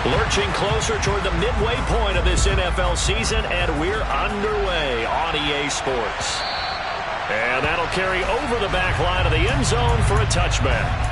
Lurching closer toward the midway point of this NFL season, and we're underway on EA Sports. And that'll carry over the back line of the end zone for a touchback.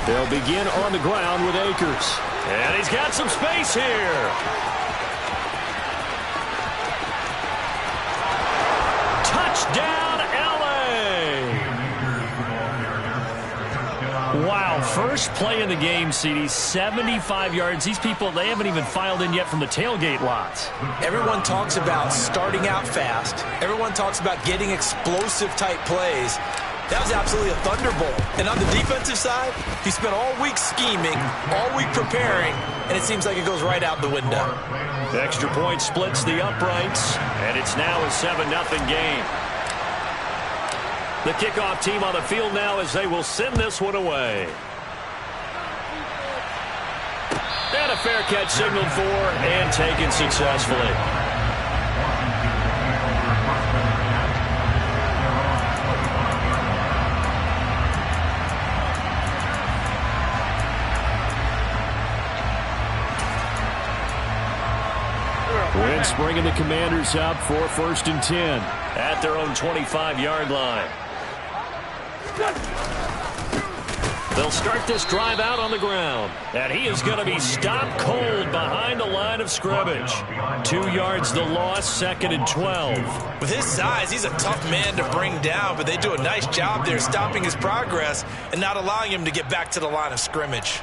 They'll begin on the ground with Akers. And he's got some space here. Touchdown, L.A. Wow, first play in the game, CD, 75 yards. These people, they haven't even filed in yet from the tailgate lots. Everyone talks about starting out fast. Everyone talks about getting explosive-type plays. That was absolutely a thunderbolt. And on the defensive side, he spent all week scheming, all week preparing, and it seems like it goes right out the window. The extra point splits the uprights, and it's now a 7-0 game. The kickoff team on the field now as they will send this one away. And a fair catch signaled for and taken successfully. Wentz bringing the Commanders up for 1st and 10 at their own 25-yard line. They'll start this drive out on the ground, and he is going to be stopped cold behind the line of scrimmage. 2 yards the loss, 2nd and 12. With his size, he's a tough man to bring down, but they do a nice job there stopping his progress and not allowing him to get back to the line of scrimmage.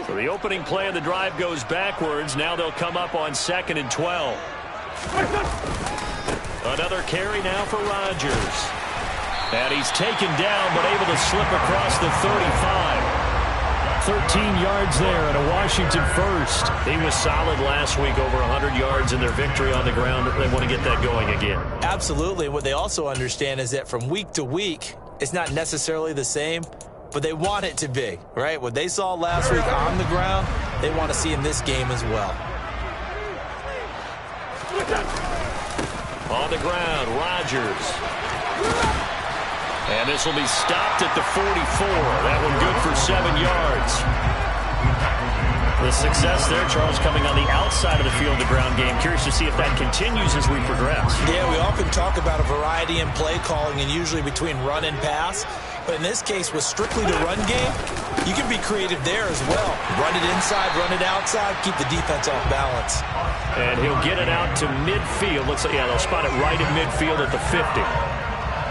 So the opening play of the drive goes backwards. Now they'll come up on 2nd and 12. Another carry now for Rodgers. And he's taken down, but able to slip across the 35. 13 yards there and a Washington first. He was solid last week, over 100 yards in their victory on the ground. They want to get that going again. Absolutely. What they also understand is that from week to week, it's not necessarily the same, but they want it to be, right? What they saw last week on the ground, they want to see in this game as well. On the ground, Rodgers. And this will be stopped at the 44. That one good for 7 yards. The success there, Charles, coming on the outside of the field, the ground game. Curious to see if that continues as we progress. Yeah, we often talk about a variety in play calling and usually between run and pass. But in this case, with strictly the run game, you can be creative there as well. Run it inside, run it outside, keep the defense off balance. And he'll get it out to midfield. Looks like, yeah, they'll spot it right at midfield at the 50.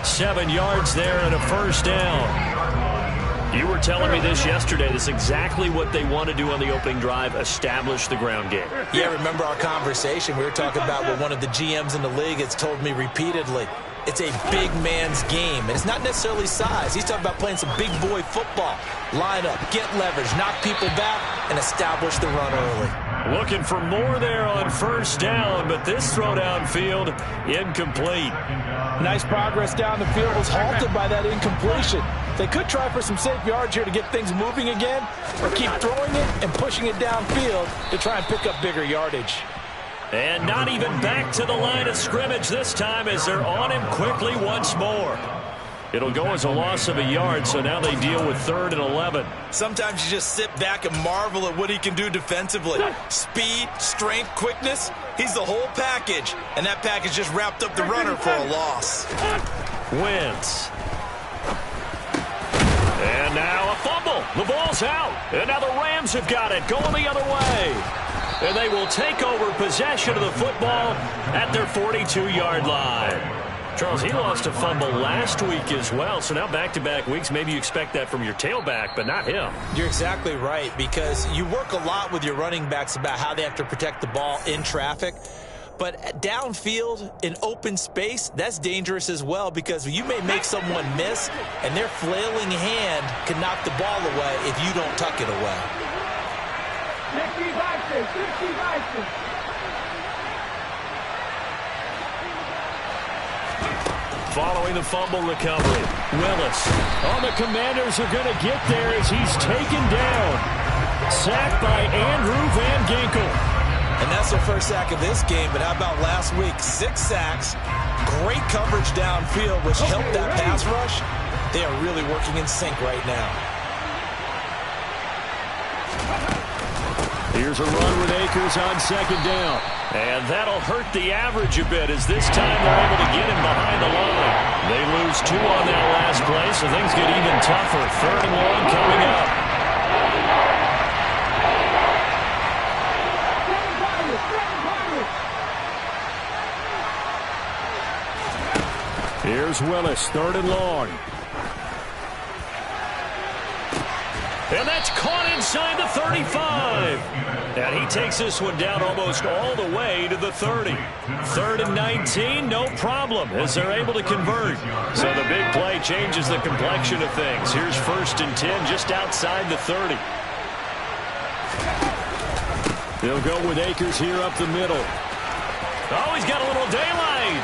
7 yards there and a first down. You were telling me this yesterday. This is exactly what they want to do on the opening drive, establish the ground game. Yeah, remember our conversation. We were talking about what one of the GMs in the league has told me repeatedly. It's a big man's game, and it's not necessarily size. He's talking about playing some big boy football. Line up, get leverage, knock people back, and establish the run early. Looking for more there on first down, but this throw downfield, incomplete. Nice progress down the field was halted by that incompletion. They could try for some safe yards here to get things moving again, or keep throwing it and pushing it downfield to try and pick up bigger yardage. And not even back to the line of scrimmage this time as they're on him quickly once more. It'll go as a loss of a yard, so now they deal with 3rd and 11. Sometimes you just sit back and marvel at what he can do defensively. Speed, strength, quickness, he's the whole package. And that package just wrapped up the runner for a loss. Wentz. And now a fumble. The ball's out. And now the Rams have got it, going the other way. And they will take over possession of the football at their 42-yard line. Charles, he lost a fumble last week as well, so now back-to-back weeks, maybe you expect that from your tailback, but not him. You're exactly right, because you work a lot with your running backs about how they have to protect the ball in traffic. But downfield in open space, that's dangerous as well because you may make someone miss, and their flailing hand can knock the ball away if you don't tuck it away. 60-60. Following the fumble recovery, Willis. Oh, the Commanders are going to get there as he's taken down. Sacked by Andrew Van Ginkel. And that's their first sack of this game, but how about last week? 6 sacks, great coverage downfield, which helped that pass rush. They are really working in sync right now. Here's a run with Akers on second down. And that'll hurt the average a bit as this time they're able to get him behind the line. They lose 2 on that last play, so things get even tougher. 3rd and 1 coming up. Here's Willis, 3rd and long. And that's caught inside the 35. And he takes this one down almost all the way to the 30. 3rd and 19, no problem, as they're able to convert. So the big play changes the complexion of things. Here's 1st and 10 just outside the 30. They'll go with Akers here up the middle. Oh, he's got a little daylight.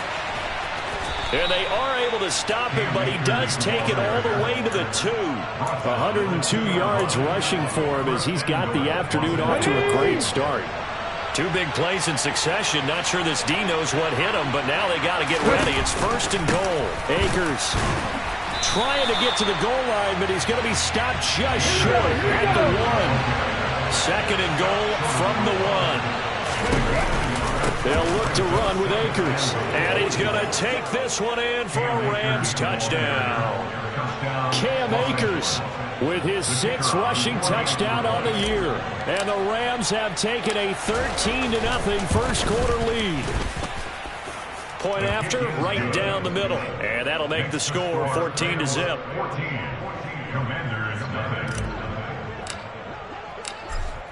And they are able to stop him, but he does take it all the way to the 2. 102 yards rushing for him as he's got the afternoon off to a great start. 2 big plays in succession. Not sure this D knows what hit him, but now they got to get ready. It's 1st and goal. Akers trying to get to the goal line, but he's going to be stopped just short at the 1. 2nd and goal from the 1. They'll look to run with Akers. And he's going to take this one in for a Rams touchdown. Cam Akers with his 6th rushing touchdown on the year. And the Rams have taken a 13-0 first quarter lead. Point after, right down the middle. And that'll make the score 14-0.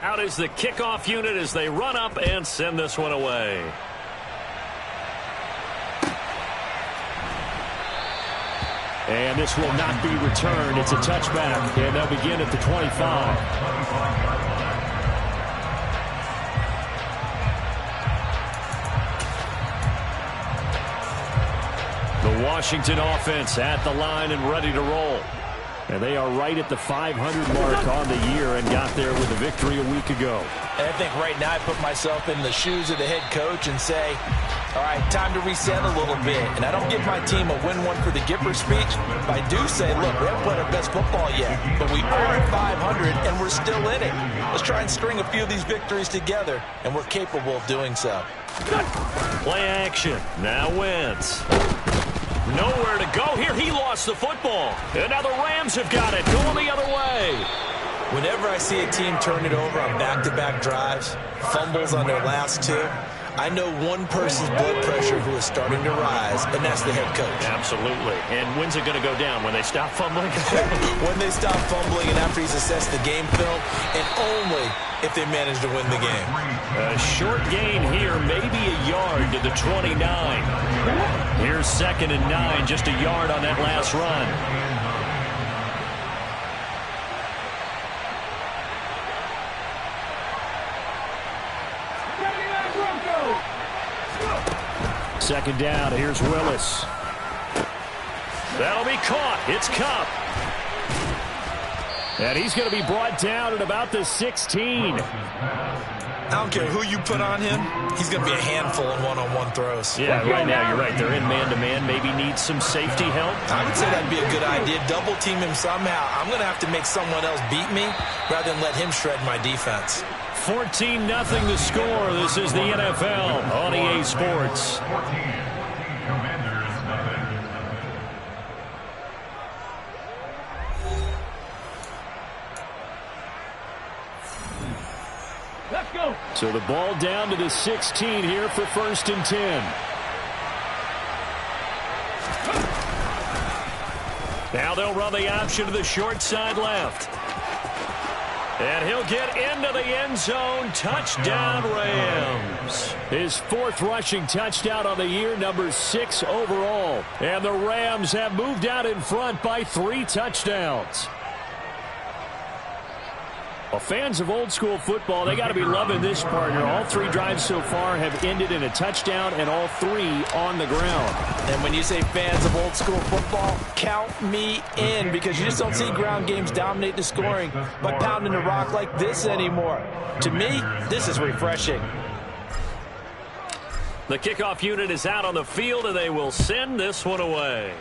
Out is the kickoff unit as they run up and send this one away. And this will not be returned. It's a touchback, and they'll begin at the 25. The Washington offense at the line and ready to roll. And they are right at the 500 mark on the year and got there with a victory a week ago. And I think right now I put myself in the shoes of the head coach and say, all right, time to reset a little bit. And I don't give my team a win one for the Gipper speech, but I do say, look, we haven't played our best football yet, but we are at 500 and we're still in it. Let's try and string a few of these victories together, and we're capable of doing so. Play action. Now Wentz. Nowhere to go here. He lost the football. And now the Rams have got it. Going the other way. Whenever I see a team turn it over on back-to-back drives, fumbles on their last 2, I know one person's blood pressure who is starting to rise, and that's the head coach. Absolutely. And when's it going to go down? When they stop fumbling? When they stop fumbling and after he's assessed the game film, and only if they manage to win the game. A short gain here, maybe a yard to the 29. Here's 2nd and 9, just a yard on that last run. Second down, here's Willis. That'll be caught. It's Cup. And he's going to be brought down at about the 16. I don't care who you put on him, he's going to be a handful in one-on-one throws. Yeah, right now you're right. They're in man-to-man. Maybe need some safety help. I would say that'd be a good idea. Double team him somehow. I'm going to have to make someone else beat me rather than let him shred my defense. 14-0 the score. This is the NFL on EA Sports. Let's go. So the ball down to the 16 here for 1st and 10. Now they'll run the option to the short side left. And he'll get into the end zone. Touchdown, Rams. His 4th rushing touchdown on the year, number 6 overall. And the Rams have moved out in front by 3 touchdowns. Well, fans of old school football, they got to be loving this partner. All 3 drives so far have ended in a touchdown, and all 3 on the ground. And when you say fans of old school football, count me in, because you just don't see ground games dominate the scoring by pounding the rock like this anymore. To me, this is refreshing. The kickoff unit is out on the field, and they will send this one away.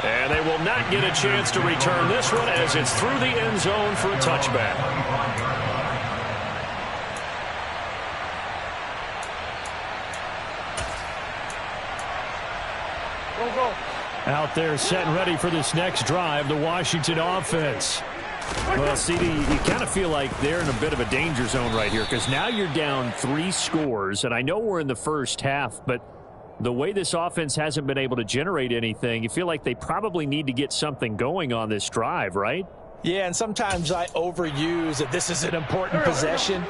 And they will not get a chance to return this one as it's through the end zone for a touchback. Out there set and ready for this next drive, the Washington offense. Well, CD, you kind of feel like they're in a bit of a danger zone right here, because now you're down 3 scores, and I know we're in the first half, but the way this offense hasn't been able to generate anything, you feel like they probably need to get something going on this drive, right? Yeah, and sometimes I overuse that this is an important possession,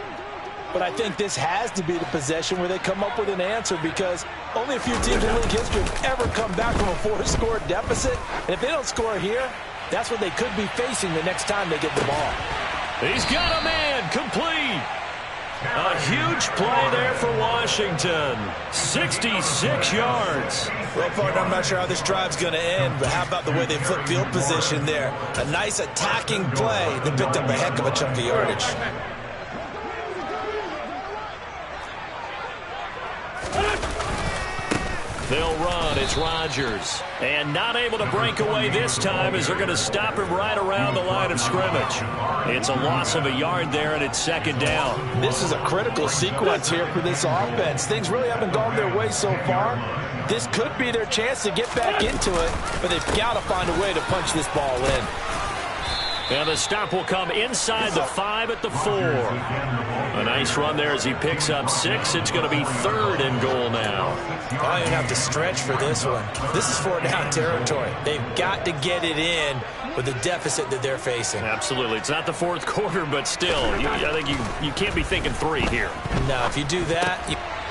but I think this has to be the possession where they come up with an answer, because only a few teams in league history have ever come back from a 4-score deficit. And if they don't score here, that's what they could be facing the next time they get the ball. He's got a man, complete. A huge play there for Washington. 66 yards. Well, partner, I'm not sure how this drive's going to end, but how about the way they flip field position there? A nice attacking play that picked up a heck of a chunk of yardage. They'll run. It's Rodgers. And not able to break away this time as they're going to stop him right around the line of scrimmage. It's a loss of a yard there, and it's 2nd down. This is a critical sequence here for this offense. Things really haven't gone their way so far. This could be their chance to get back into it, but they've got to find a way to punch this ball in. And the stop will come inside the 5 at the 4. A nice run there as he picks up 6. It's going to be 3rd and goal now. I don't even have to stretch for this one. This is 4-down territory. They've got to get it in with the deficit that they're facing. Absolutely. It's not the 4th quarter, but still, I think you can't be thinking 3 here. No, if you do that...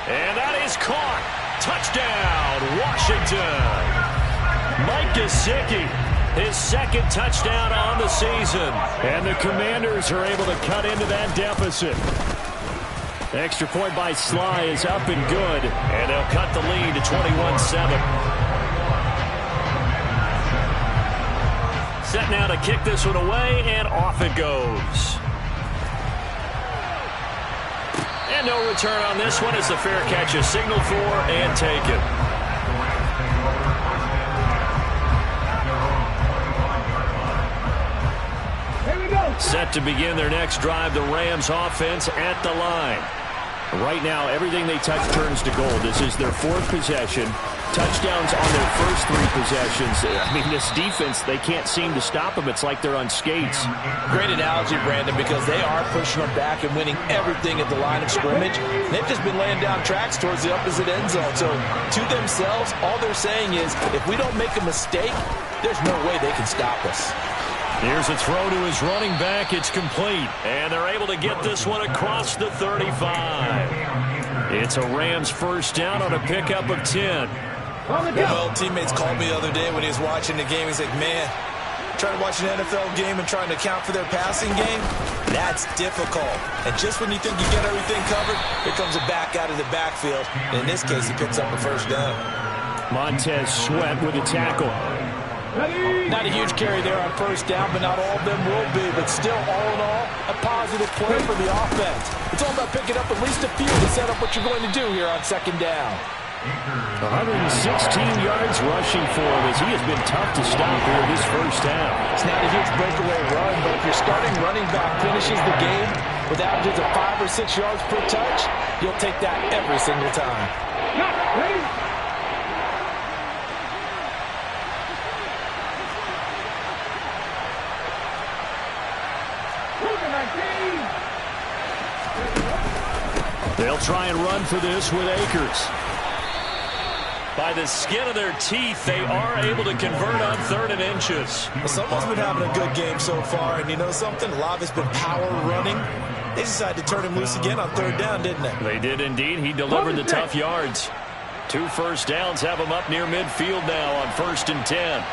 And that is caught. Touchdown, Washington. Mike Gesicki, his 2nd touchdown on the season. And the Commanders are able to cut into that deficit. Extra point by Sly is up and good. And they'll cut the lead to 21-7. Set now to kick this one away, and off it goes. And no return on this one as the fair catch is signaled for and taken. Set to begin their next drive, the Rams offense at the line. Right now, everything they touch turns to gold. This is their 4th possession. Touchdowns on their first 3 possessions. I mean, this defense, they can't seem to stop them. It's like they're on skates. Great analogy, Brandon, because they are pushing them back and winning everything at the line of scrimmage. They've just been laying down tracks towards the opposite end zone. So, to themselves, all they're saying is, if we don't make a mistake, there's no way they can stop us. Here's a throw to his running back. It's complete. And they're able to get this one across the 35. It's a Rams 1st down on a pickup of 10. Well, teammates called me the other day when he was watching the game. He's like, man, trying to watch an NFL game and trying to account for their passing game, that's difficult. And just when you think you get everything covered, here comes a back out of the backfield. And in this case, he picks up a 1st down. Montez Sweat with a tackle. Not a huge carry there on 1st down, but not all of them will be. But still, all in all, a positive play for the offense. It's all about picking up at least a few to set up what you're going to do here on 2nd down. 116 yards rushing for him as he has been tough to stop here this 1st half. It's not a huge breakaway run, but if your starting running back finishes the game with averages of 5 or 6 yards per touch, you'll take that every single time. They'll try and run for this with Akers. By the skin of their teeth, they are able to convert on 3rd and inches. Well, someone's been having a good game so far, and you know something? A lot of it's been power running. They decided to turn him loose again on 3rd down, didn't they? They did indeed. He delivered the tough yards. 2 first downs have him up near midfield now on 1st and 10.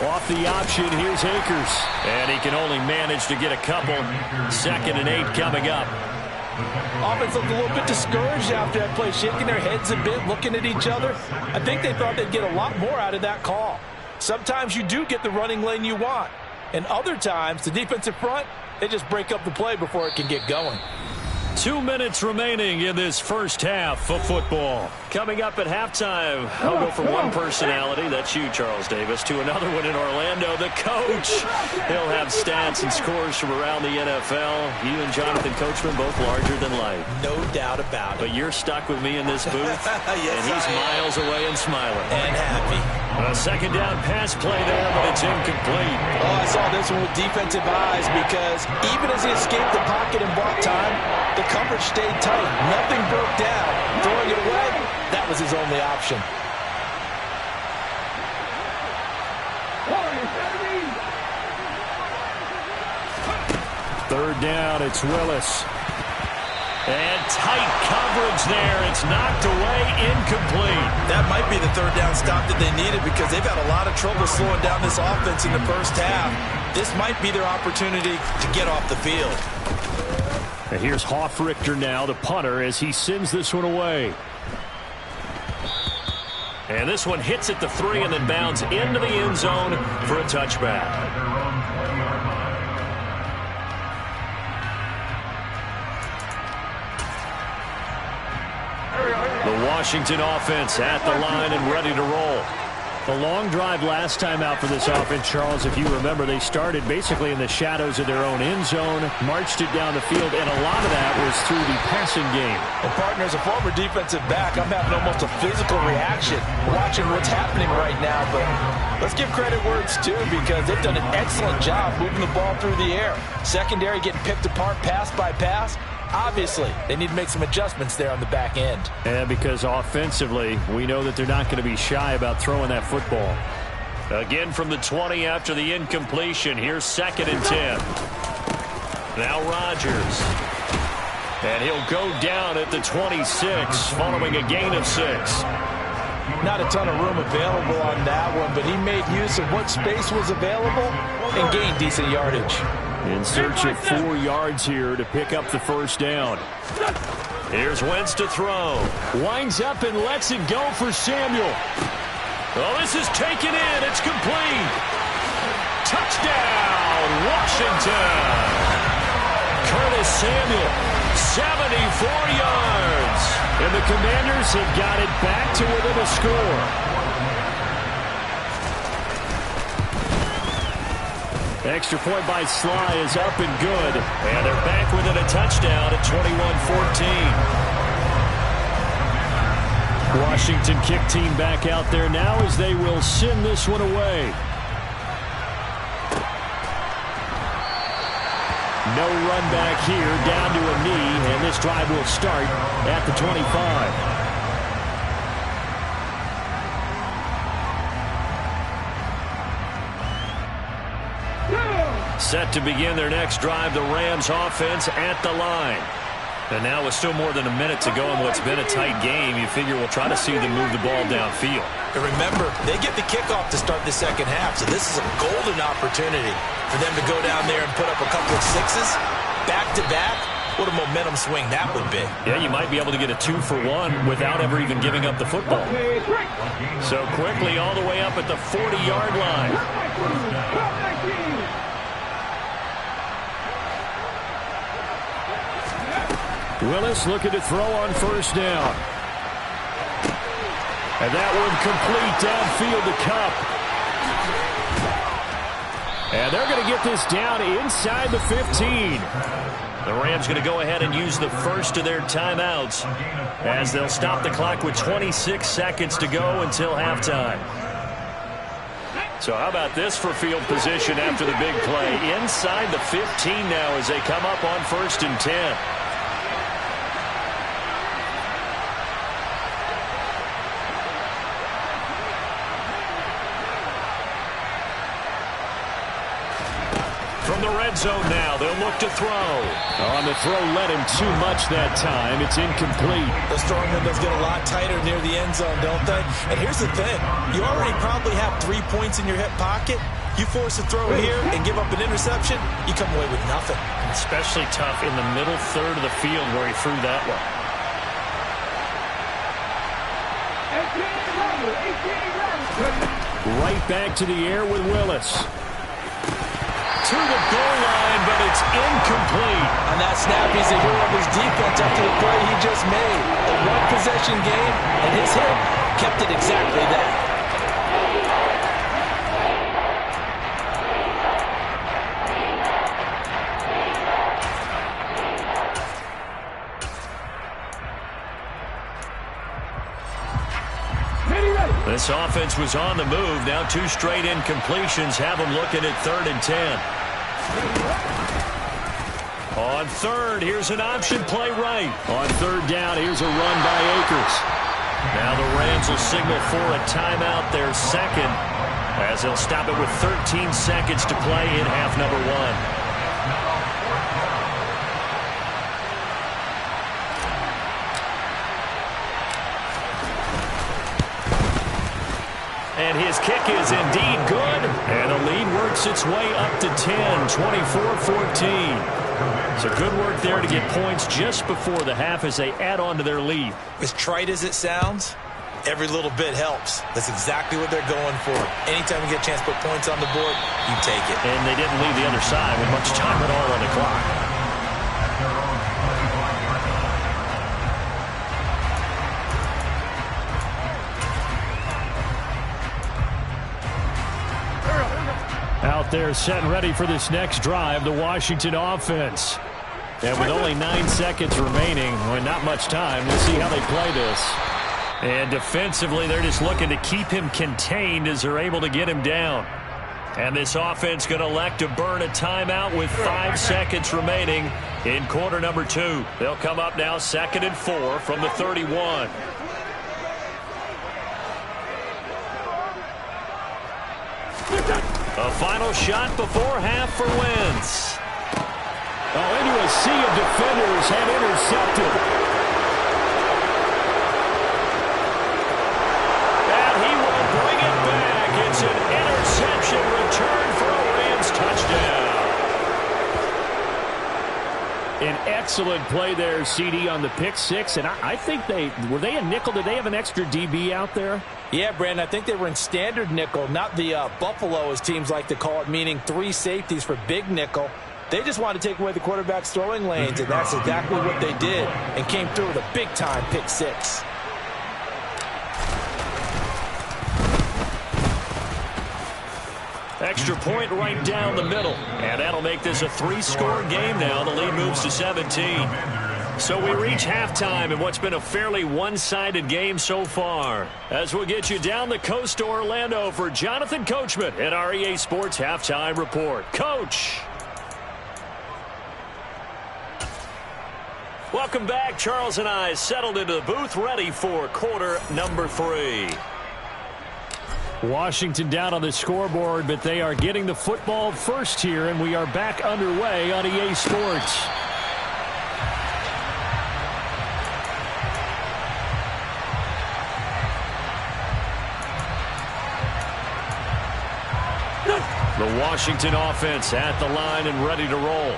Off the option, here's Akers. And he can only manage to get a couple. 2nd and 8 coming up. Offense looked a little bit discouraged after that play, shaking their heads a bit, looking at each other. I think they thought they'd get a lot more out of that call. Sometimes you do get the running lane you want. And other times, the defensive front, they just break up the play before it can get going. 2 minutes remaining in this first half of football. Coming up at halftime, I'll go from one personality, that's you, Charles Davis, to another one in Orlando, the coach. He'll have stats and scores from around the NFL. You and Jonathan Coachman both larger than life. No doubt about it. But you're stuck with me in this booth, yes, and he's miles away and smiling. And happy. A 2nd down pass play there, but it's incomplete. Oh, I saw this one with defensive eyes because even as he escaped the pocket and bought time, the coverage stayed tight. Nothing broke down. Throwing it away, that was his only option. Third down, it's Willis. And tight coverage there. It's knocked away, incomplete. That might be the 3rd down stop that they needed because they've had a lot of trouble slowing down this offense in the first half. This might be their opportunity to get off the field. And here's Hoffrichter now, the punter, as he sends this one away. And this one hits at the 3 and then bounds into the end zone for a touchback. The Washington offense at the line and ready to roll. The long drive last time out for this offense, Charles, if you remember, they started basically in the shadows of their own end zone, marched it down the field, and a lot of that was through the passing game. And partner, as a former defensive back, I'm having almost a physical reaction watching what's happening right now. But let's give credit where it's due because they've done an excellent job moving the ball through the air. Secondary getting picked apart pass by pass. Obviously, they need to make some adjustments there on the back end. And because offensively, we know that they're not going to be shy about throwing that football. Again from the 20 after the incompletion. Here's 2nd and 10. Now Rodgers. And he'll go down at the 26 following a gain of 6. Not a ton of room available on that one, but he made use of what space was available and gained decent yardage. In search of 4 yards here to pick up the first down. Here's Wentz to throw. Winds up and lets it go for Samuel. Oh, this is taken in. It's complete. Touchdown, Washington. Curtis Samuel, 74 yards. And the Commanders have got it back to within a score. Extra point by Sly is up and good. And they're back within a touchdown at 21-14. Washington kick team back out there now as they will send this one away. No run back here, down to a knee, and this drive will start at the 25. Set to begin their next drive, the Rams offense at the line. And now with still more than a minute to go in what's been a tight game, you figure we'll try to see them move the ball downfield. And remember, they get the kickoff to start the second half, so this is a golden opportunity for them to go down there and put up a couple of 6s back-to-back. What a momentum swing that would be. Yeah, you might be able to get a 2-for-1 without ever even giving up the football. So quickly all the way up at the 40-yard line. Willis looking to throw on first down. And that one complete downfield to Kupp. And they're going to get this down inside the 15. The Rams going to go ahead and use the first of their timeouts as they'll stop the clock with 26 seconds to go until halftime. So how about this for field position after the big play? Inside the 15 now as they come up on 1st and 10. From the red zone now, they'll look to throw. On the throw, led him too much that time. It's incomplete. Those throwing windows get a lot tighter near the end zone, don't they? And here's the thing. You already probably have 3 points in your hip pocket. You force a throw here and give up an interception, you come away with nothing. Especially tough in the middle third of the field where he threw that one. Right back to the air with Willis. To the goal line, but it's incomplete. On that snap, he's a hero of his defense after the play he just made. A one-possession game, and his hit kept it exactly that. This offense was on the move. Now 2 straight incompletions have them looking at 3rd and 10. On 3rd, here's an option play right. On 3rd down, here's a run by Akers. Now the Rams will signal for a timeout, their second, as they'll stop it with 13 seconds to play in half number 1. And his kick is indeed good. And the lead works its way up to 10, 24-14. So good work there to get points just before the half as they add on to their lead. As trite as it sounds, every little bit helps. That's exactly what they're going for. Anytime you get a chance to put points on the board, you take it. And they didn't leave the other side with much time at all on the clock. Out there set and ready for this next drive, the Washington offense. And with only 9 seconds remaining, well, not much time, we'll see how they play this. And defensively, they're just looking to keep him contained as they're able to get him down. And this offense going to elect to burn a timeout with 5 seconds remaining in quarter number 2. They'll come up now 2nd and 4 from the 31. A final shot before half for Wentz. Oh, into a sea of defenders and intercepted. And he will bring it back. It's an interception return for a Rams touchdown. An excellent play there, C.D. on the pick 6. And I think were they a nickel? Did they have an extra DB out there? Yeah, Brandon, I think they were in standard nickel, not the Buffalo, as teams like to call it, meaning 3 safeties for big nickel. They just wanted to take away the quarterback's throwing lanes, and that's exactly what they did, and came through with a big-time pick 6. Extra point right down the middle, and that'll make this a 3-score game now. The lead moves to 17. So we reach halftime in what's been a fairly one-sided game so far. As we'll get you down the coast to Orlando for Jonathan Coachman at our EA Sports Halftime Report. Coach. Welcome back. Charles and I settled into the booth ready for quarter number 3. Washington down on the scoreboard, but they are getting the football first here, and we are back underway on EA Sports. The Washington offense at the line and ready to roll.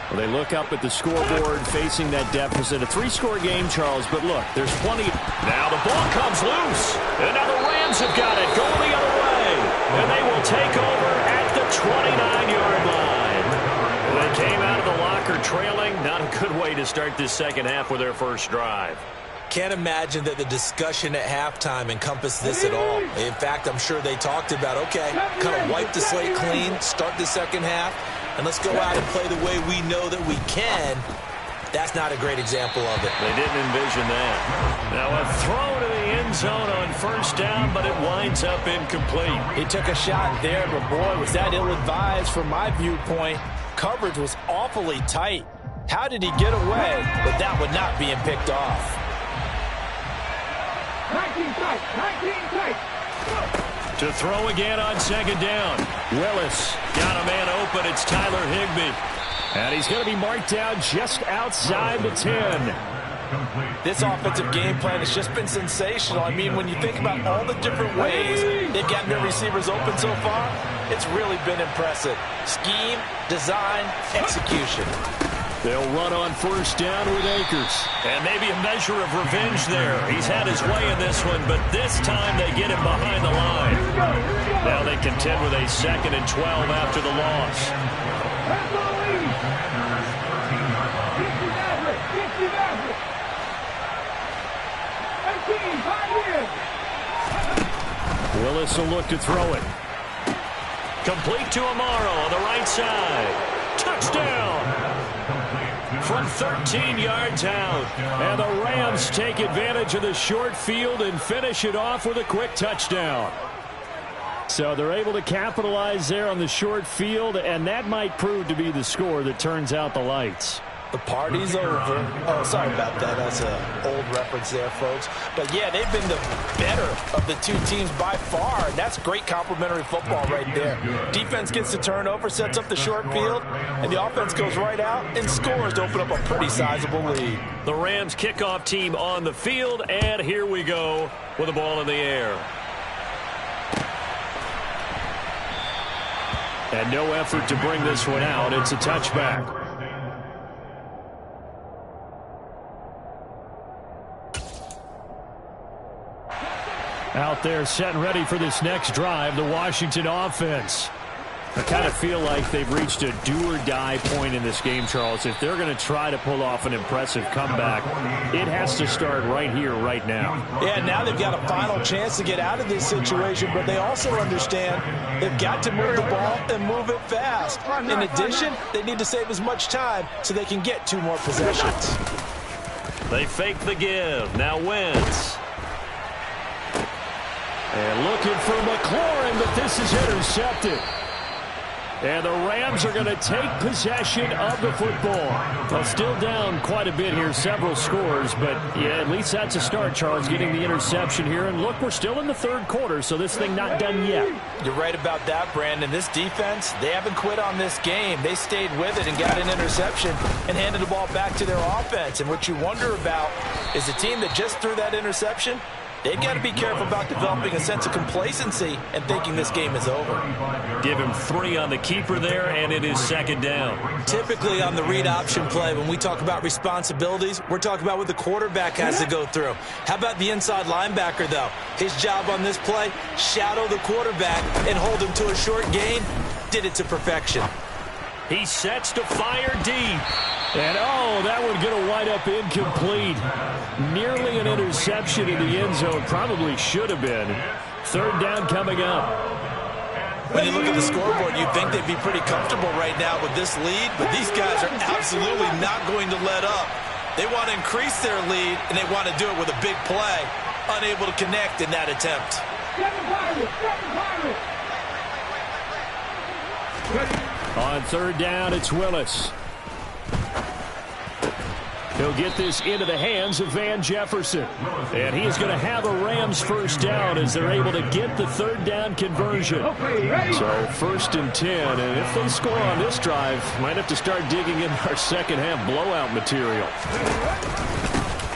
Well, they look up at the scoreboard facing that deficit. A 3-score game, Charles, but look, there's plenty. Now the ball comes loose, and now the Rams have got it going the other way, and they will take over at the 29-yard line. They came out of the locker trailing. Not a good way to start this second half with their first drive. Can't imagine that the discussion at halftime encompassed this at all. In fact, I'm sure they talked about, okay, kind of wipe the slate clean, start the second half, and let's go out and play the way we know that we can. That's not a great example of it. They didn't envision that. Now a throw to the end zone on first down, but it winds up incomplete. He took a shot there, but boy, was that ill-advised from my viewpoint. Coverage was awfully tight. How did he get away with that one not being picked off? 19 tight, 19 tight. To throw again on second down. Willis got a man open. It's Tyler Higbee. And he's going to be marked down just outside the 10. This offensive game plan has just been sensational. I mean, when you think about all the different ways they've gotten their receivers open so far, it's really been impressive. Scheme, design, execution. They'll run on first down with Akers. And maybe a measure of revenge there. He's had his way in this one, but this time they get him behind the line. Now they contend with a 2nd and 12 after the loss. Willis will look to throw it. Complete to Amaro on the right side. Touchdown! From 13 yards out. And the Rams take advantage of the short field and finish it off with a quick touchdown. So they're able to capitalize there on the short field, and that might prove to be the score that turns out the lights. The party's over. Oh, sorry about that. That's an old reference there, folks. But, yeah, they've been the better of the two teams by far. And that's great complimentary football right there. Defense gets the turnover, sets up the short field, and the offense goes right out and scores to open up a pretty sizable lead. The Rams kickoff team on the field, and here we go with the ball in the air. And no effort to bring this one out. It's a touchback. Out there set and ready for this next drive, the Washington offense. I kind of feel like they've reached a do-or-die point in this game, Charles. If they're going to try to pull off an impressive comeback, it has to start right here, right now. Yeah, now they've got a final chance to get out of this situation, but they also understand they've got to move the ball and move it fast. In addition, they need to save as much time so they can get 2 more possessions. They fake the give. Now Wentz. And looking for McLaurin, but this is intercepted. And the Rams are going to take possession of the football. Well, still down quite a bit here, several scores, but yeah, at least that's a start, Charles, getting the interception here. And look, we're still in the 3rd quarter, so this thing not done yet. You're right about that, Brandon. This defense, they haven't quit on this game. They stayed with it and got an interception and handed the ball back to their offense. And what you wonder about is the team that just threw that interception, they've got to be careful about developing a sense of complacency and thinking this game is over. Give him 3 on the keeper there, and it is 2nd down. Typically on the read option play, when we talk about responsibilities, we're talking about what the quarterback has to go through. How about the inside linebacker, though? His job on this play, shadow the quarterback and hold him to a short gain. Did it to perfection. He sets to fire deep. And, oh, that one going to wind up incomplete. Nearly an interception in the end zone. Probably should have been. 3rd down coming up. When you look at the scoreboard, you'd think they'd be pretty comfortable right now with this lead, but these guys are absolutely not going to let up. They want to increase their lead, and they want to do it with a big play. Unable to connect in that attempt. On 3rd down, it's Willis. He'll get this into the hands of Van Jefferson. And he is going to have a Rams 1st down as they're able to get the 3rd down conversion. So 1st and 10. And if they score on this drive, might have to start digging in our second half blowout material.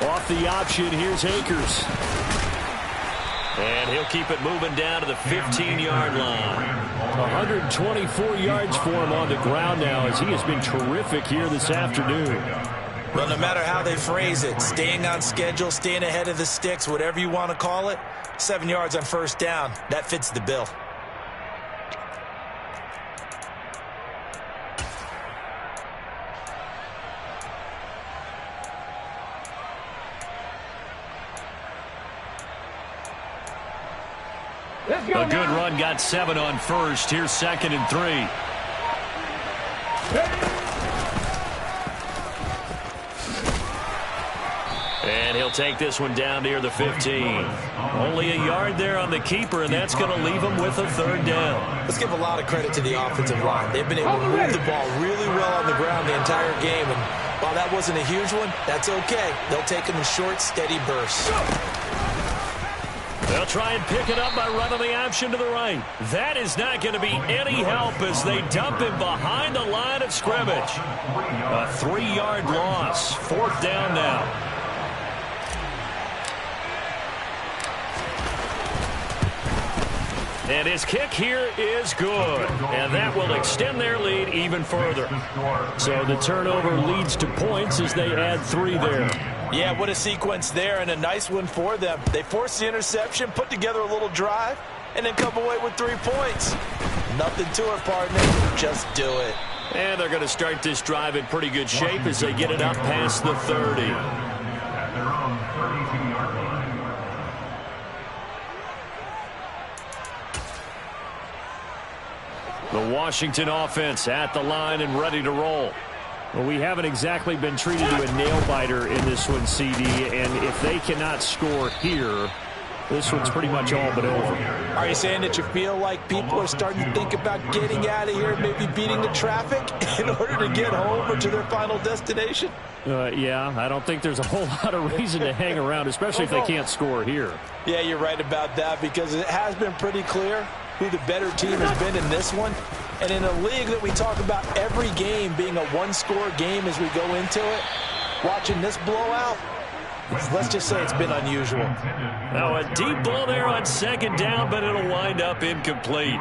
Off the option, here's Akers. And he'll keep it moving down to the 15-yard line. 124 yards for him on the ground now as he has been terrific here this afternoon. Well, no matter how they phrase it, staying on schedule, staying ahead of the sticks, whatever you want to call it, 7 yards on 1st down, that fits the bill. A good run, got 7 on 1st. Here's 2nd and 3. And he'll take this one down near the 15. Only a yard there on the keeper, and that's going to leave him with a 3rd down. Let's give a lot of credit to the offensive line. They've been able to move the ball really well on the ground the entire game, and while that wasn't a huge one, that's okay. They'll take them in short, steady bursts. They'll try and pick it up by running the option to the right. That is not going to be any help as they dump him behind the line of scrimmage. A 3-yard loss. 4th down now. And his kick here is good. And that will extend their lead even further. So the turnover leads to points as they add 3 there. Yeah, what a sequence there, and a nice one for them. They force the interception, put together a little drive, and then come away with 3 points. Nothing to it, partner. Just do it. And they're going to start this drive in pretty good shape as they get it up past the 30. The Washington offense at the line and ready to roll. Well, we haven't exactly been treated to a nail-biter in this one, CD, and if they cannot score here, this one's pretty much all but over. Are you saying that you feel like people are starting to think about getting out of here, maybe beating the traffic in order to get home or to their final destination? Yeah, I don't think there's a whole lot of reason to hang around, especially if they can't score here. Yeah, you're right about that because it has been pretty clear who the better team has been in this one. And in a league that we talk about every game being a one-score game as we go into it, watching this blowout, let's just say it's been unusual. Now a deep ball there on 2nd down, but it'll wind up incomplete.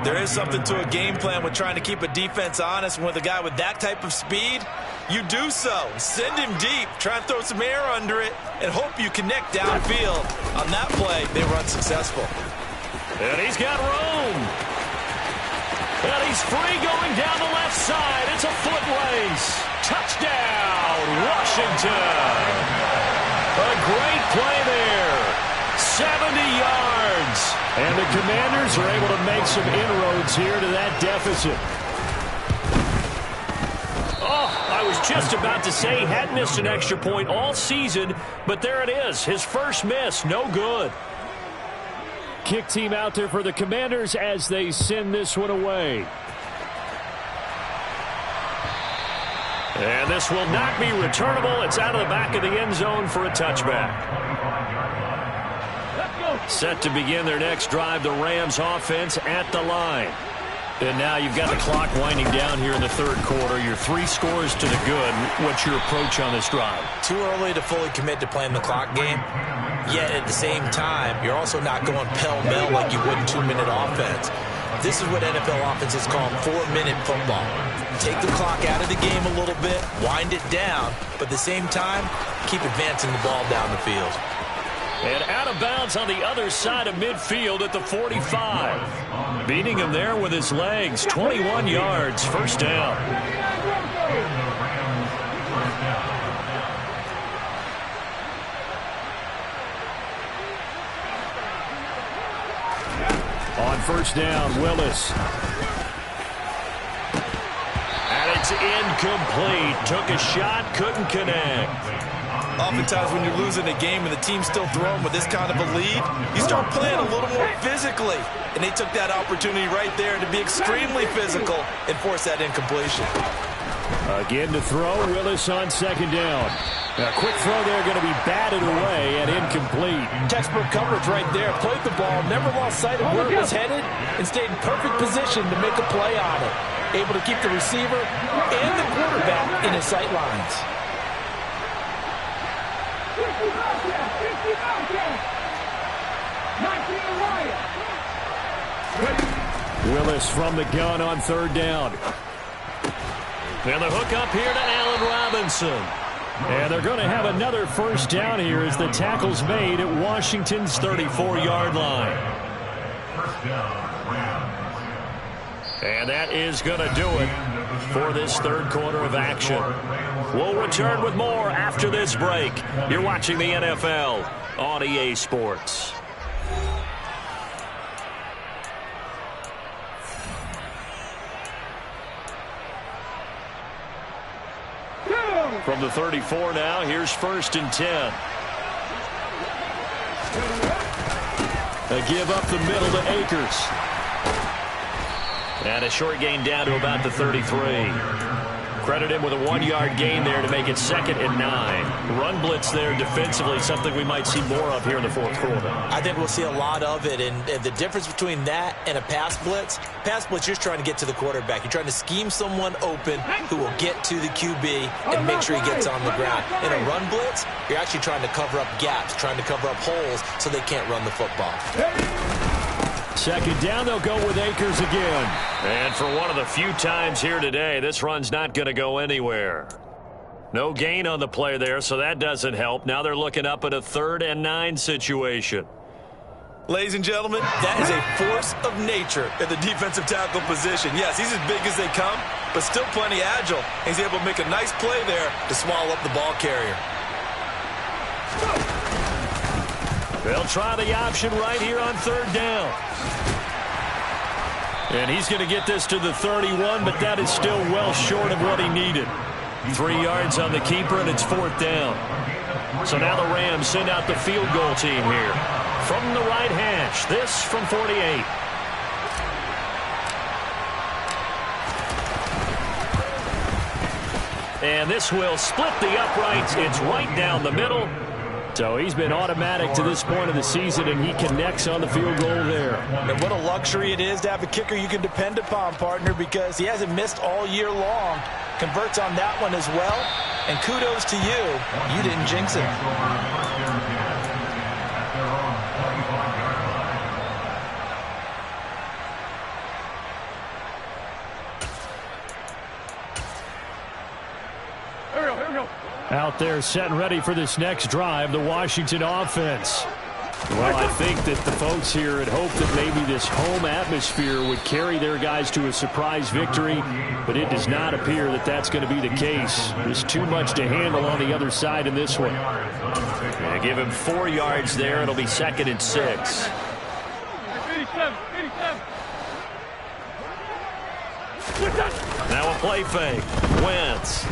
There is something to a game plan with trying to keep a defense honest. And with a guy with that type of speed, you do so. Send him deep, try and throw some air under it, and hope you connect downfield. On that play, they were unsuccessful. And he's got room. And he's free going down the left side. It's a foot race. Touchdown, Washington. A great play there. 70 yards. And the Commanders are able to make some inroads here to that deficit. Oh, I was just about to say he hadn't missed an extra point all season, but there it is. His first miss, no good. Kick team out there for the Commanders as they send this one away. And this will not be returnable. It's out of the back of the end zone for a touchback. Set to begin their next drive, the Rams offense at the line. And now you've got the clock winding down here in the 3rd quarter. You're 3 scores to the good. What's your approach on this drive? Too early to fully commit to playing the clock game. Yet at the same time, you're also not going pell-mell like you would in 2-minute offense. This is what NFL offenses call 4-minute football. Take the clock out of the game a little bit, wind it down, but at the same time, keep advancing the ball down the field. And out of bounds on the other side of midfield at the 45. Beating him there with his legs. 21 yards, 1st down. On 1st down, Willis. And it's incomplete. Took a shot, couldn't connect. Oftentimes when you're losing a game and the team's still throwing with this kind of a lead, you start playing a little more physically. And they took that opportunity right there to be extremely physical and force that incompletion. Again to throw, Willis on 2nd down. A quick throw there going to be batted away and incomplete. Textbook coverage right there. Played the ball, never lost sight of where it was headed, and stayed in perfect position to make a play on it. Able to keep the receiver and the quarterback in his sight lines. Willis from the gun on 3rd down. And the hook up here to Allen Robinson. And they're going to have another 1st down here as the tackle's made at Washington's 34-yard line. And that is going to do it for this 3rd quarter of action. We'll return with more after this break. You're watching the NFL on EA Sports. From the 34 now, here's 1st and 10. A give up the middle to Akers. And a short gain down to about the 33. Credit him with a 1-yard gain there to make it 2nd and 9. Run blitz there defensively, something we might see more of here in the fourth quarter. I think we'll see a lot of it, and the difference between that and a pass blitz, you're just trying to get to the quarterback. You're trying to scheme someone open who will get to the QB and make sure he gets on the ground. In a run blitz, you're actually trying to cover up gaps, trying to cover up holes so they can't run the football. 2nd down, they'll go with Akers again. And for one of the few times here today, this run's not going to go anywhere. No gain on the play there, so that doesn't help. Now they're looking up at a 3rd and 9 situation. Ladies and gentlemen, that is a force of nature at the defensive tackle position. Yes, he's as big as they come, but still plenty agile. He's able to make a nice play there to swallow up the ball carrier. They'll try the option right here on 3rd down. And he's going to get this to the 31, but that is still well short of what he needed. 3 yards on the keeper, and it's 4th down. So now the Rams send out the field goal team here. From the right hash, this from 48. And this will split the uprights. It's right down the middle. So he's been automatic to this point of the season, and he connects on the field goal there. And what a luxury it is to have a kicker you can depend upon, partner, because he hasn't missed all year long. Converts on that one as well. And kudos to you. You didn't jinx it. Out there set and ready for this next drive, the Washington offense. Well, I think that the folks here had hoped that maybe this home atmosphere would carry their guys to a surprise victory, but it does not appear that that's going to be the case. There's too much to handle on the other side in this one. Yeah, give him 4 yards there. It'll be 2nd and 6. 87. Now a play fake. Wentz.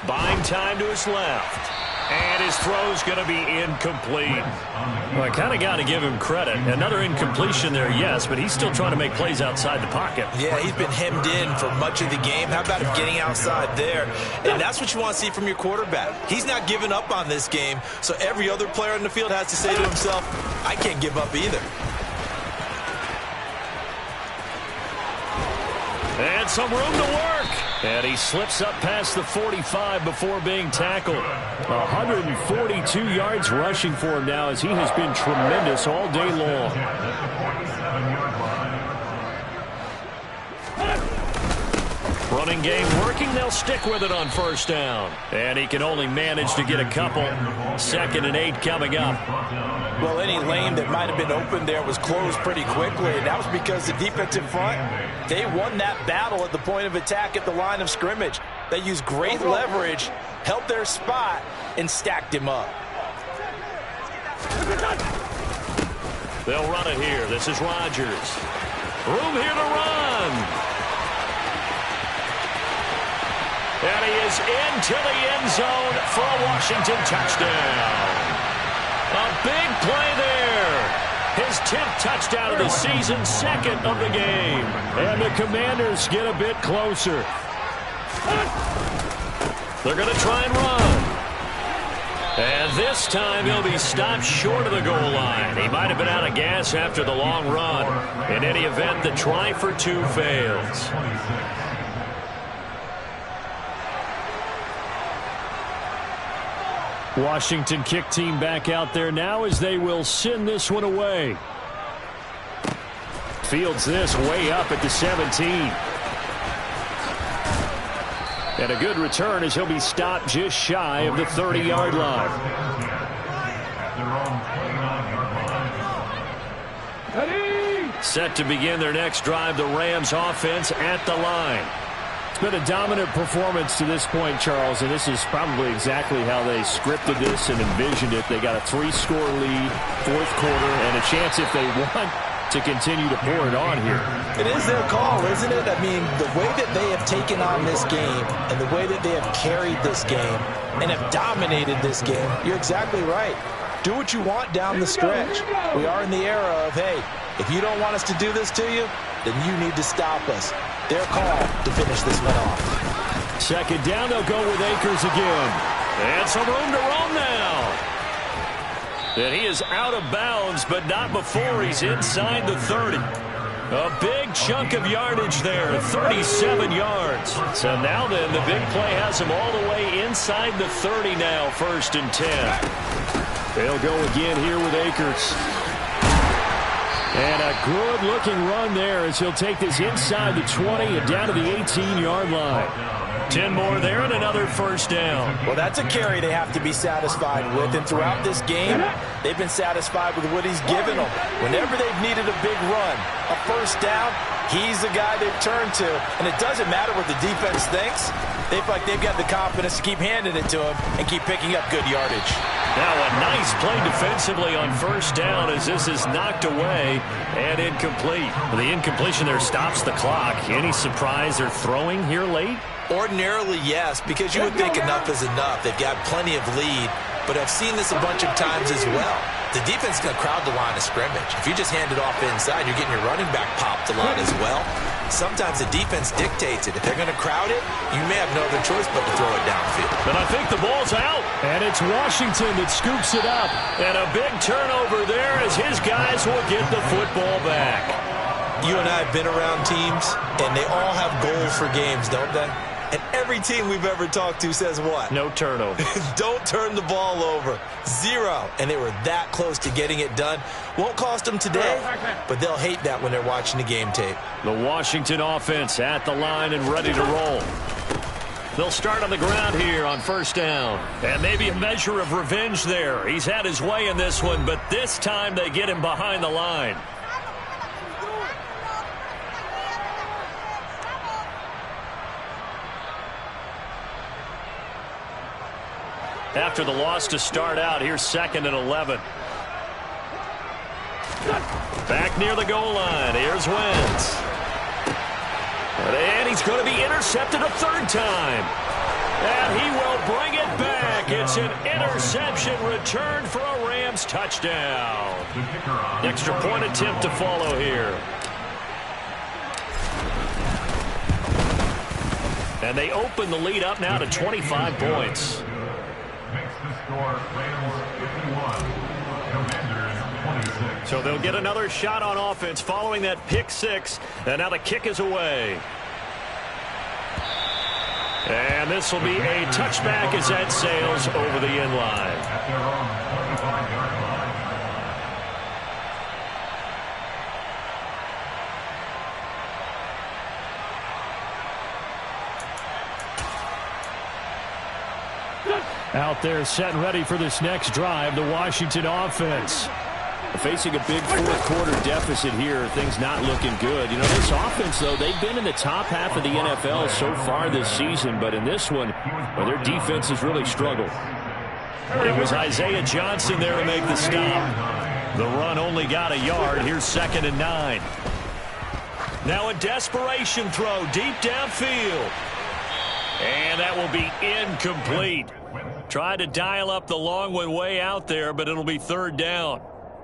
Buying time to his left. And his throw's going to be incomplete. Well, I kind of got to give him credit. Another incompletion there, yes, but he's still trying to make plays outside the pocket. Yeah, he's been hemmed in for much of the game. How about him getting outside there? And that's what you want to see from your quarterback. He's not giving up on this game, so every other player on the field has to say to himself, I can't give up either. And some room to work. And he slips up past the 45 before being tackled. 142 yards rushing for him now, as he has been tremendous all day long. Running game working. They'll stick with it on 1st down. And he can only manage to get a couple. 2nd and 8 coming up. Well, any lane that might have been open there was closed pretty quickly, and that was because the defensive front, they won that battle at the point of attack at the line of scrimmage. They used great leverage, held their spot, and stacked him up. They'll run it here. This is Rodgers. Room here to run. And he is into the end zone for a Washington touchdown. A big play there. His 10th touchdown of the season, 2nd of the game. And the Commanders get a bit closer. They're going to try and run. And this time he'll be stopped short of the goal line. He might have been out of gas after the long run. In any event, the try for 2 fails. Washington kick team back out there now as they will send this one away. Fields this way up at the 17. And a good return as he'll be stopped just shy of the 30-yard line. Set to begin their next drive, the Rams offense at the line. It's been a dominant performance to this point, Charles, and this is probably exactly how they scripted this and envisioned it. They got a 3-score lead, 4th quarter, and a chance if they want to continue to pour it on here. It is their call, isn't it? I mean, the way that they have taken on this game and the way that they have carried this game and have dominated this game, you're exactly right. Do what you want down the stretch. We are in the era of, hey, if you don't want us to do this to you, then you need to stop us. Their call to finish this one off. second down, they'll go with Akers again. And some room to roam now. And he is out of bounds, but not before he's inside the 30. A big chunk of yardage there, 37 yards. So now then, the big play has him all the way inside the 30 now, 1st and 10. They'll go again here with Akers. And a good-looking run there as he'll take this inside the 20 and down to the 18-yard line. 10 more there and another 1st down. Well, that's a carry they have to be satisfied with. And throughout this game, they've been satisfied with what he's given them. Whenever they've needed a big run, a 1st down, he's the guy they've turned to. And it doesn't matter what the defense thinks. They feel like they've got the confidence to keep handing it to him and keep picking up good yardage. Now a nice play defensively on 1st down as this is knocked away and incomplete. Well, the incompletion there stops the clock. Any surprise they're throwing here late? Ordinarily, yes, because you would think enough is enough. They've got plenty of lead, but I've seen this a bunch of times as well. The defense is going to crowd the line of scrimmage. If you just hand it off inside, you're getting your running back popped a lot as well. Sometimes the defense dictates it. If they're going to crowd it, you may have no other choice but to throw it downfield. But I think the ball's out. And it's Washington that scoops it up. And a big turnover there as his guys will get the football back. You and I have been around teams, and they all have goals for games, don't they? And every team we've ever talked to says what? No turnover. Don't turn the ball over. 0. And they were that close to getting it done. Won't cost them today, but they'll hate that when they're watching the game tape. The Washington offense at the line and ready to roll. They'll start on the ground here on 1st down. And maybe a measure of revenge there. He's had his way in this one, but this time they get him behind the line. After the loss to start out, here's 2nd and 11. Back near the goal line. Here's Wentz. And he's going to be intercepted a 3rd time. And he will bring it back. It's an interception return for a Rams touchdown. Extra point attempt to follow here. And they open the lead up now to 25 points. So they'll get another shot on offense following that pick 6. And now the kick is away. And this will be a touchback as that sails over the end line. Out there set and ready for this next drive, the Washington offense. Facing a big 4th quarter deficit here, things not looking good. You know, this offense, though, they've been in the top half of the NFL so far this season, but in this one, well, their defense has really struggled. It was Isaiah Johnson there to make the stop. The run only got a yard. Here's 2nd and 9. Now a desperation throw deep downfield. And that will be incomplete. Tried to dial up the long one way out there, but it'll be 3rd down.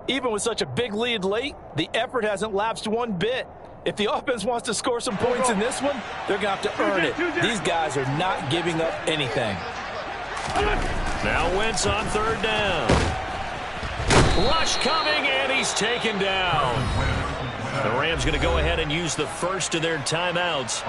Even with such a big lead late, the effort hasn't lapsed one bit. If the offense wants to score some points in this one, they're going to have to earn it. These guys are not giving up anything. Now Wentz on 3rd down. Rush coming, and he's taken down. The Rams going to go ahead and use the first of their timeouts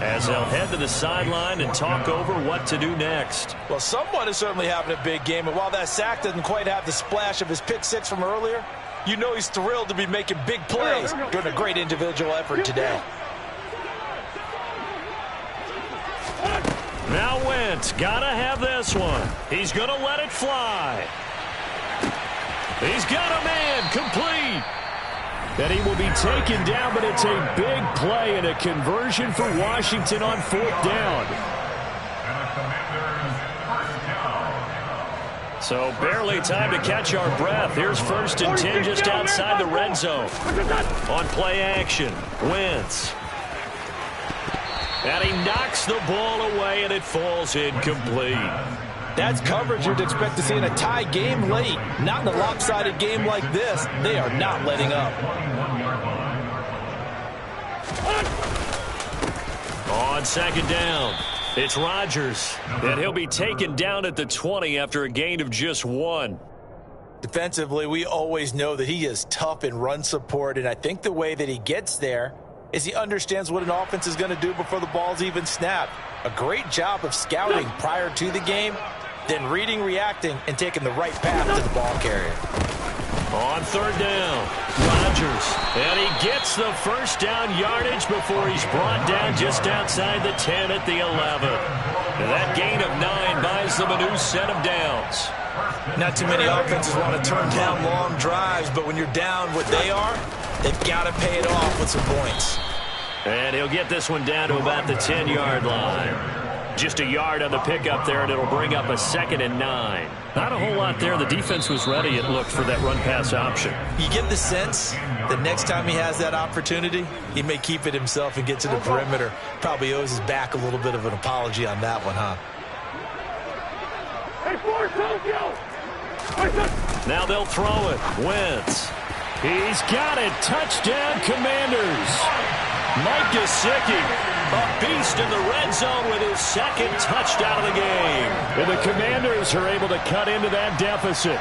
as they'll head to the sideline and talk over what to do next. Well, someone is certainly having a big game, and while that sack doesn't quite have the splash of his pick 6 from earlier, you know he's thrilled to be making big plays during a great individual effort today. Now Wentz got to have this one. He's going to let it fly. He's got a man complete. And he will be taken down, but it's a big play and a conversion for Washington on 4th down. So barely time to catch our breath. Here's 1st and 10 just outside the red zone. On play action, Wentz. And he knocks the ball away, and it falls incomplete. That's coverage you'd expect to see in a tie game late. Not in a lopsided game like this. They are not letting up. On 2nd down, It's Rodgers, and he'll be taken down at the 20 after a gain of just 1. Defensively, we always know that he is tough in run support, and I think the way that he gets there is he understands what an offense is going to do before the ball's even snapped. A great job of scouting prior to the game, then reading, reacting, and taking the right path to the ball carrier. On third down, Rodgers, and he gets the first down yardage before he's brought down just outside the 10 at the 11. And that gain of 9 buys them a new set of downs. Not too many offenses want to turn down long drives, but when you're down what they are, they've got to pay it off with some points. And he'll get this one down to about the 10-yard line. Just a yard on the pickup there, and it'll bring up a 2nd and 9. Not a whole lot there. The defense was ready, it looked, for that run-pass option. You get the sense that next time he has that opportunity, he may keep it himself and get to the perimeter. Probably owes his back a little bit of an apology on that one, huh? Now they'll throw it. Wentz. He's got it. Touchdown, Commanders. Mike Gesicki, a beast in the red zone with his 2nd touchdown of the game. And the Commanders are able to cut into that deficit.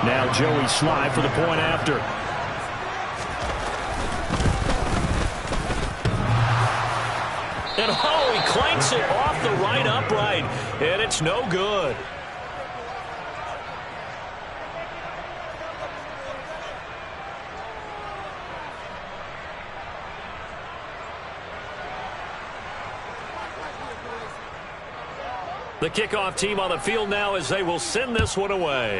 Now Joey Sly for the point after. And he clanks it off the right upright, and it's no good. The kickoff team on the field now as they will send this one away.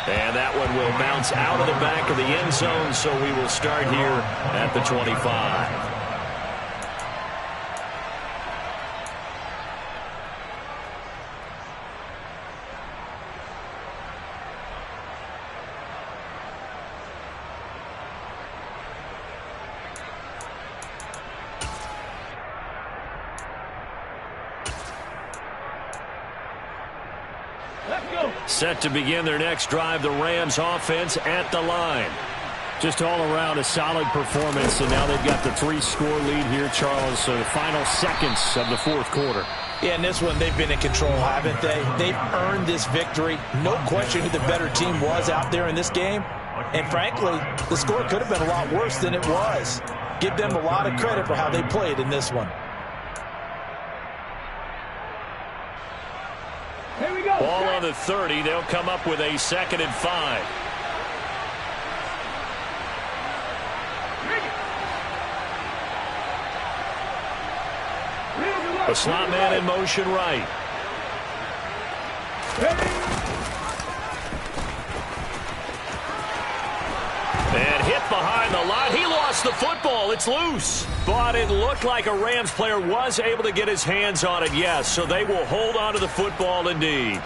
And that one will bounce out of the back of the end zone, so we will start here at the 25. Set to begin their next drive, the Rams offense at the line. Just all around a solid performance, and now they've got the 3-score lead here, Charles. So the final seconds of the 4th quarter. Yeah, in this one, they've been in control, haven't they? They've earned this victory. No question who the better team was out there in this game. And frankly, the score could have been a lot worse than it was. Give them a lot of credit for how they played in this one. Ball on the 30. They'll come up with a 2nd and 5. The slot man in motion right. And hit behind the line. He lost the football. It's loose. But it looked like a Rams player was able to get his hands on it, yes. So they will hold on to the football indeed.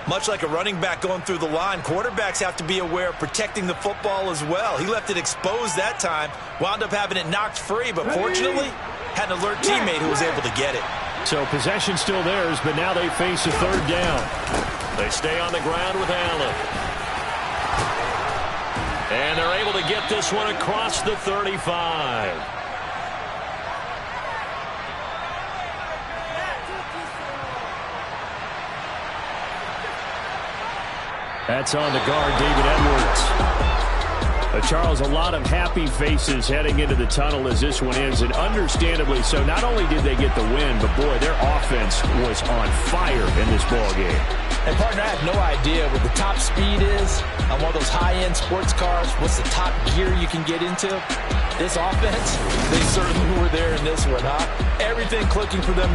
Much like a running back going through the line, quarterbacks have to be aware of protecting the football as well. He left it exposed that time, wound up having it knocked free, but fortunately had an alert teammate who was able to get it. So possession still theirs, but now they face a 3rd down. They stay on the ground with Allen. And they're able to get this one across the 35. That's on the guard, David Edwards. Charles, a lot of happy faces heading into the tunnel as this one ends, and understandably so. Not only did they get the win, but, boy, their offense was on fire in this ballgame. And, partner, I have no idea what the top speed is on one of those high-end sports cars. What's the top gear you can get into? This offense, they certainly were there in this one, huh? Everything clicking for them.